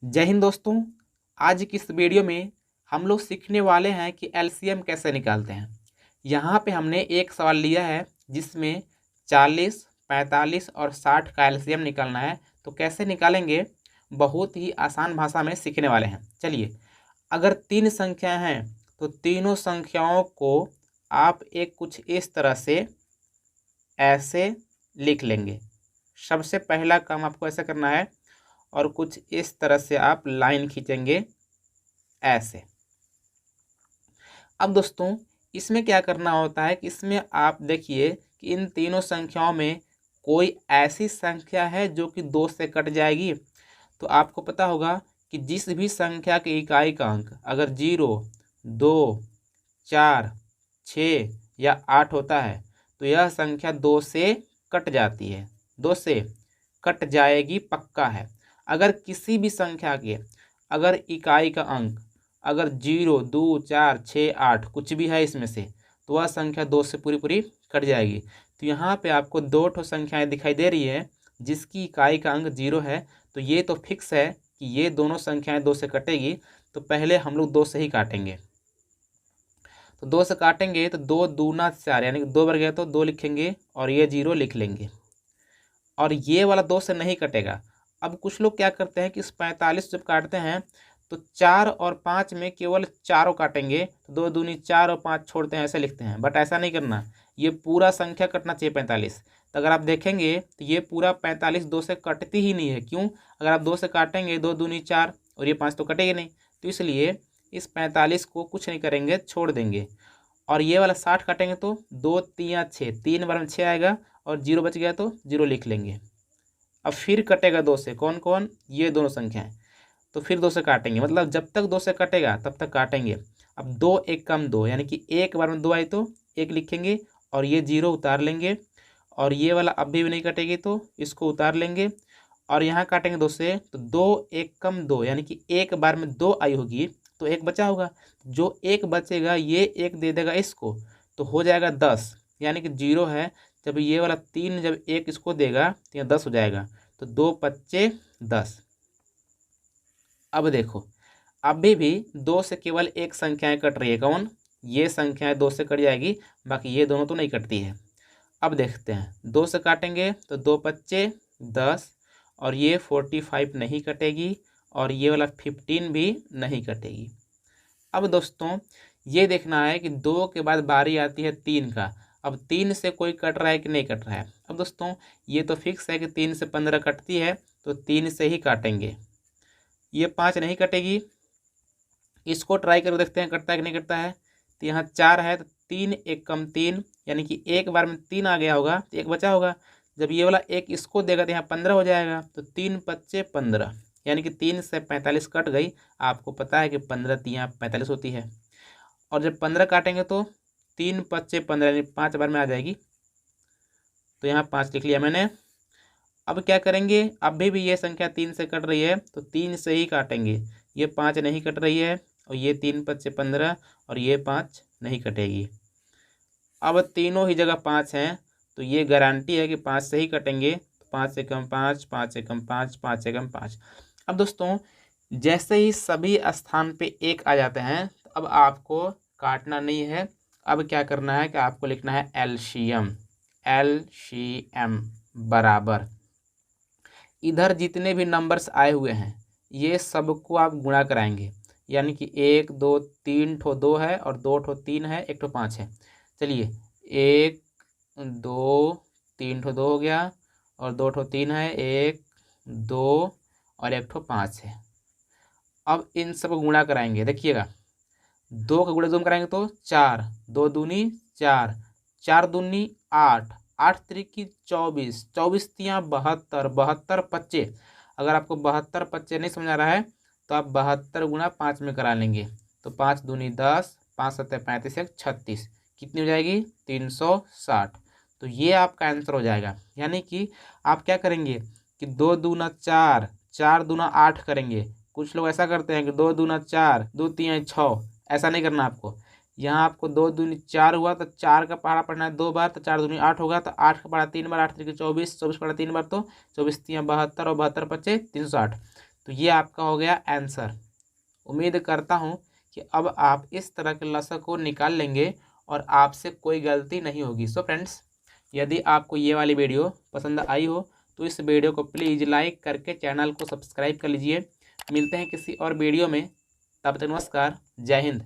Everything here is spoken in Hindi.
जय हिंद दोस्तों। आज की इस वीडियो में हम लोग सीखने वाले हैं कि एलसीएम कैसे निकालते हैं। यहाँ पे हमने एक सवाल लिया है जिसमें 40, 45 और 60 का एलसीएम निकालना है। तो कैसे निकालेंगे, बहुत ही आसान भाषा में सीखने वाले हैं। चलिए, अगर तीन संख्या हैं तो तीनों संख्याओं को आप एक कुछ इस तरह से ऐसे लिख लेंगे। सबसे पहला काम आपको ऐसा करना है और कुछ इस तरह से आप लाइन खींचेंगे ऐसे। अब दोस्तों, इसमें क्या करना होता है कि इसमें आप देखिए कि इन तीनों संख्याओं में कोई ऐसी संख्या है जो कि 2 से कट जाएगी। तो आपको पता होगा कि जिस भी संख्या के इकाई का अंक अगर 0, 2, 4, 6 या 8 होता है तो यह संख्या 2 से कट जाती है, 2 से कट जाएगी, पक्का है। अगर किसी भी संख्या के अगर इकाई का अंक अगर 0, 2, 4, 6, 8 कुछ भी है इसमें से, तो वह संख्या 2 से पूरी पूरी कट जाएगी। तो यहाँ पे आपको 2 ठो संख्याएं दिखाई दे रही है जिसकी इकाई का अंक 0 है। तो ये तो फिक्स है कि ये दोनों संख्याएं 2 से कटेगी। तो पहले हम लोग 2 से ही काटेंगे। तो 2 से काटेंगे तो 2 दूना 4 यानी कि 2 बार गया तो 2 लिखेंगे और ये 0 लिख लेंगे। और ये वाला 2 से नहीं कटेगा। अब कुछ लोग क्या करते हैं कि इस 45 जब काटते हैं तो 4 और 5 में केवल चारों काटेंगे, तो 2 दूनी 4 और 5 छोड़ते हैं, ऐसे लिखते हैं। बट ऐसा नहीं करना, ये पूरा संख्या कटना चाहिए 45। तो अगर आप देखेंगे तो ये पूरा 45 2 से कटती ही नहीं है। क्यों? अगर आप 2 से काटेंगे 2 दूनी 4 और ये 5 तो कटेगी नहीं। तो इसलिए इस 45 को कुछ नहीं करेंगे, छोड़ देंगे। और ये वाला 60 काटेंगे तो 2 3 6, 3 बार में 6 आएगा और 0 बच गया तो 0 लिख लेंगे। अब फिर कटेगा 2 से, कौन कौन? ये दोनों संख्याएं। तो फिर 2 से काटेंगे, मतलब जब तक 2 से कटेगा तब तक काटेंगे। अब 2 एक कम 2 यानी कि एक बार में 2 आई तो 1 लिखेंगे और ये 0 उतार लेंगे। और ये वाला अब भी नहीं कटेगी तो इसको उतार लेंगे और यहाँ काटेंगे 2 से, तो 2 एक कम 2 यानी कि एक बार में 2 आई होगी तो 1 बचा होगा। जो 1 बचेगा ये 1 दे देगा इसको, तो हो जाएगा 10 यानी कि 0 है। जब ये वाला 3 जब 1 इसको देगा तो यहाँ 10 हो जाएगा। तो 2 पच्चे 10। अब देखो, अभी भी 2 से केवल एक संख्याएं कट रही है, कौन? ये संख्याएं 2 से कट जाएगी, बाकी ये दोनों तो नहीं कटती है। अब देखते हैं, 2 से काटेंगे तो 2 पच्चे 10 और ये 45 नहीं कटेगी और ये वाला 15 भी नहीं कटेगी। अब दोस्तों, ये देखना है कि 2 के बाद बारी आती है 3 का। अब 3 से कोई कट रहा है कि नहीं कट रहा है। अब दोस्तों, ये तो फिक्स है कि 3 से 15 कटती है, तो 3 से ही काटेंगे। ये 5 नहीं कटेगी, इसको ट्राई कर देखते हैं कटता है कि नहीं कटता है। तो यहाँ 4 है तो 3 एक कम 3 यानी कि एक बार में 3 आ गया होगा तो 1 बचा होगा। जब ये वाला 1 इसको देगा तो यहाँ 15 हो जाएगा। तो 3 पच्चे 15 यानी कि 3 से 45 कट गई। आपको पता है कि 15 3 45 होती है। और जब 15 काटेंगे तो 3 पच्चे 15 यानी 5 बार में आ जाएगी। तो यहाँ 5 लिख लिया मैंने। अब क्या करेंगे, अभी भी ये संख्या 3 से कट रही है तो 3 से ही काटेंगे। ये 5 नहीं कट रही है और ये 3 पच्चे 15 और ये 5 नहीं कटेगी। अब तीनों ही जगह 5 हैं तो ये गारंटी है कि 5 से ही कटेंगे। तो 5 से कम 5, 5 से कम 5, 5 से कम 5। अब दोस्तों, जैसे ही सभी स्थान पे 1 आ जाते हैं तो अब आपको काटना नहीं है। अब क्या करना है कि आपको लिखना है एलसीएम। एलसीएम बराबर इधर जितने भी नंबर्स आए हुए हैं ये सबको आप गुणा कराएंगे। यानी कि 1 2 3 ठो 2 है और 2 ठो 3 है, 1 ठो 5 है। चलिए, 1 2 3 ठो 2 हो गया और 2 ठो 3 है, 1 2 और 1 ठो 5 है। अब इन सब को गुणा कराएंगे। देखिएगा, 2 का गुणा जोम कराएंगे तो 4, 2 दूनी 4, 4 दूनी 8, 8 त्रिकी 24, 24 तियाँ 72, 72 पच्चे। अगर आपको 72 पच्चे नहीं समझ आ रहा है तो आप 72 गुणा 5 में करा लेंगे। तो 5 दूनी 10, 5 सत्ते 35, 1 36, कितनी हो जाएगी? 360। तो ये आपका आंसर हो जाएगा। यानी कि आप क्या करेंगे कि 2 दूना 4, 4 दूना 8 करेंगे। कुछ लोग ऐसा करते हैं कि 2 दूना 4, 2 3 6, ऐसा नहीं करना आपको। यहाँ आपको 2 दूनी 4 हुआ तो 4 का पहाड़ा पढ़ना है 2 बार, तो 4 दूनी 8 होगा तो 8 का पहाड़ा 3 बार, 8 3 24, 24 पढ़ा 3 बार तो 24 3 72 और 72 पच्चे 360। तो ये आपका हो गया आंसर। उम्मीद करता हूँ कि अब आप इस तरह के लसक को निकाल लेंगे और आपसे कोई गलती नहीं होगी। सो फ्रेंड्स, यदि आपको ये वाली वीडियो पसंद आई हो तो इस वीडियो को प्लीज़ लाइक करके चैनल को सब्सक्राइब कर लीजिए। मिलते हैं किसी और वीडियो में, तब तक नमस्कार, जय हिंद।